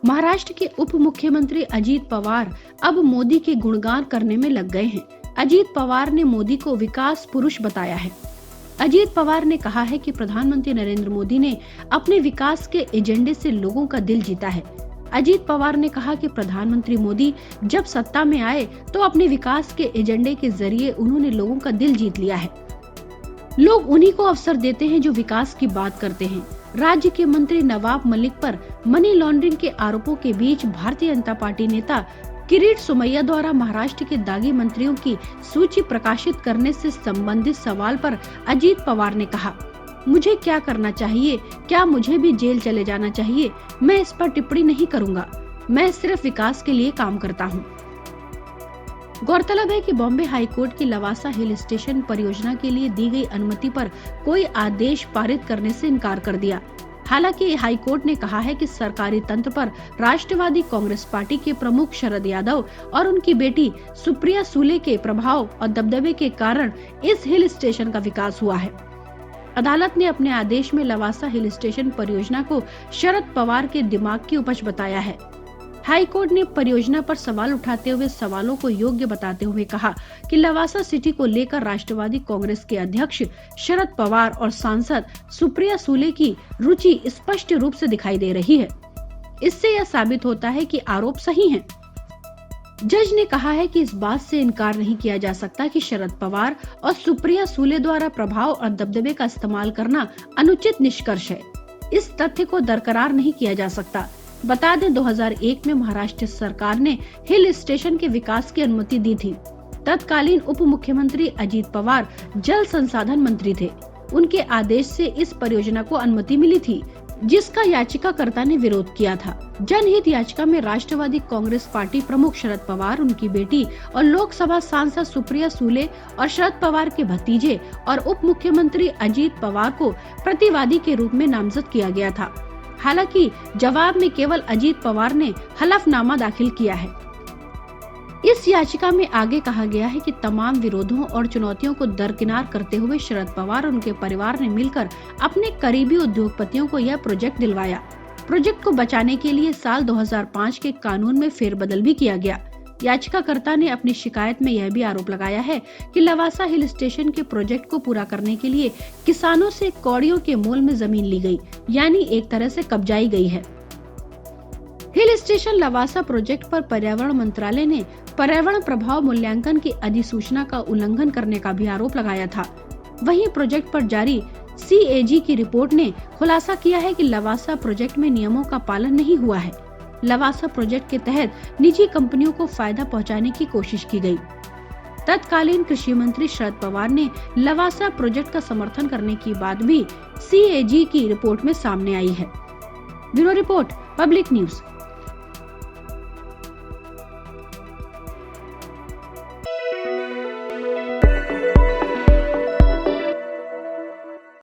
महाराष्ट्र के उप मुख्यमंत्री अजीत पवार अब मोदी के गुणगान करने में लग गए हैं। अजीत पवार ने मोदी को विकास पुरुष बताया है। अजीत पवार ने कहा है कि प्रधानमंत्री नरेंद्र मोदी ने अपने विकास के एजेंडे से लोगों का दिल जीता है। अजीत पवार ने कहा कि प्रधानमंत्री मोदी जब सत्ता में आए तो अपने विकास के एजेंडे के जरिए उन्होंने लोगों का दिल जीत लिया है। लोग उन्हीं को अवसर देते हैं जो विकास की बात करते हैं। राज्य के मंत्री नवाब मलिक पर मनी लॉन्ड्रिंग के आरोपों के बीच भारतीय जनता पार्टी नेता किरीट सोमैया द्वारा महाराष्ट्र के दागी मंत्रियों की सूची प्रकाशित करने से संबंधित सवाल पर अजीत पवार ने कहा, मुझे क्या करना चाहिए, क्या मुझे भी जेल चले जाना चाहिए, मैं इस पर टिप्पणी नहीं करूंगा। मैं सिर्फ विकास के लिए काम करता हूं। गौरतलब है कि बॉम्बे हाईकोर्ट की लवासा हिल स्टेशन परियोजना के लिए दी गई अनुमति पर कोई आदेश पारित करने से इनकार कर दिया। हालांकि हाईकोर्ट ने कहा है कि सरकारी तंत्र पर राष्ट्रवादी कांग्रेस पार्टी के प्रमुख शरद यादव और उनकी बेटी सुप्रिया सुले के प्रभाव और दबदबे के कारण इस हिल स्टेशन का विकास हुआ है। अदालत ने अपने आदेश में लवासा हिल स्टेशन परियोजना को शरद पवार के दिमाग की उपज बताया है। हाईकोर्ट ने परियोजना पर सवाल उठाते हुए सवालों को योग्य बताते हुए कहा कि लवासा सिटी को लेकर राष्ट्रवादी कांग्रेस के अध्यक्ष शरद पवार और सांसद सुप्रिया सुले की रुचि स्पष्ट रूप से दिखाई दे रही है। इससे यह साबित होता है कि आरोप सही हैं। जज ने कहा है कि इस बात से इनकार नहीं किया जा सकता कि शरद पवार और सुप्रिया सुले द्वारा प्रभाव और दबदबे का इस्तेमाल करना अनुचित निष्कर्ष है। इस तथ्य को दरकरार नहीं किया जा सकता। बता दें 2001 में महाराष्ट्र सरकार ने हिल स्टेशन के विकास की अनुमति दी थी। तत्कालीन उप मुख्यमंत्री अजीत पवार जल संसाधन मंत्री थे। उनके आदेश से इस परियोजना को अनुमति मिली थी, जिसका याचिकाकर्ता ने विरोध किया था। जनहित याचिका में राष्ट्रवादी कांग्रेस पार्टी प्रमुख शरद पवार, उनकी बेटी और लोकसभा सांसद सुप्रिया सुले और शरद पवार के भतीजे और उप मुख्यमंत्री अजीत पवार को प्रतिवादी के रूप में नामजद किया गया था। हालांकि जवाब में केवल अजीत पवार ने हलफनामा दाखिल किया है। इस याचिका में आगे कहा गया है कि तमाम विरोधों और चुनौतियों को दरकिनार करते हुए शरद पवार और उनके परिवार ने मिलकर अपने करीबी उद्योगपतियों को यह प्रोजेक्ट दिलवाया। प्रोजेक्ट को बचाने के लिए साल 2005 के कानून में फेरबदल भी किया गया। याचिकाकर्ता ने अपनी शिकायत में यह भी आरोप लगाया है कि लवासा हिल स्टेशन के प्रोजेक्ट को पूरा करने के लिए किसानों से कौड़ियों के मोल में जमीन ली गई, यानी एक तरह से कब्जाई गई है। हिल स्टेशन लवासा प्रोजेक्ट पर पर्यावरण मंत्रालय ने पर्यावरण प्रभाव मूल्यांकन की अधिसूचना का उल्लंघन करने का भी आरोप लगाया था। वहीं प्रोजेक्ट पर जारी CAG की रिपोर्ट ने खुलासा किया है कि लवासा प्रोजेक्ट में नियमों का पालन नहीं हुआ है। लवासा प्रोजेक्ट के तहत निजी कंपनियों को फायदा पहुंचाने की कोशिश की गई। तत्कालीन कृषि मंत्री शरद पवार ने लवासा प्रोजेक्ट का समर्थन करने की बात भी CAG की रिपोर्ट में सामने आई है। Bureau report, public news.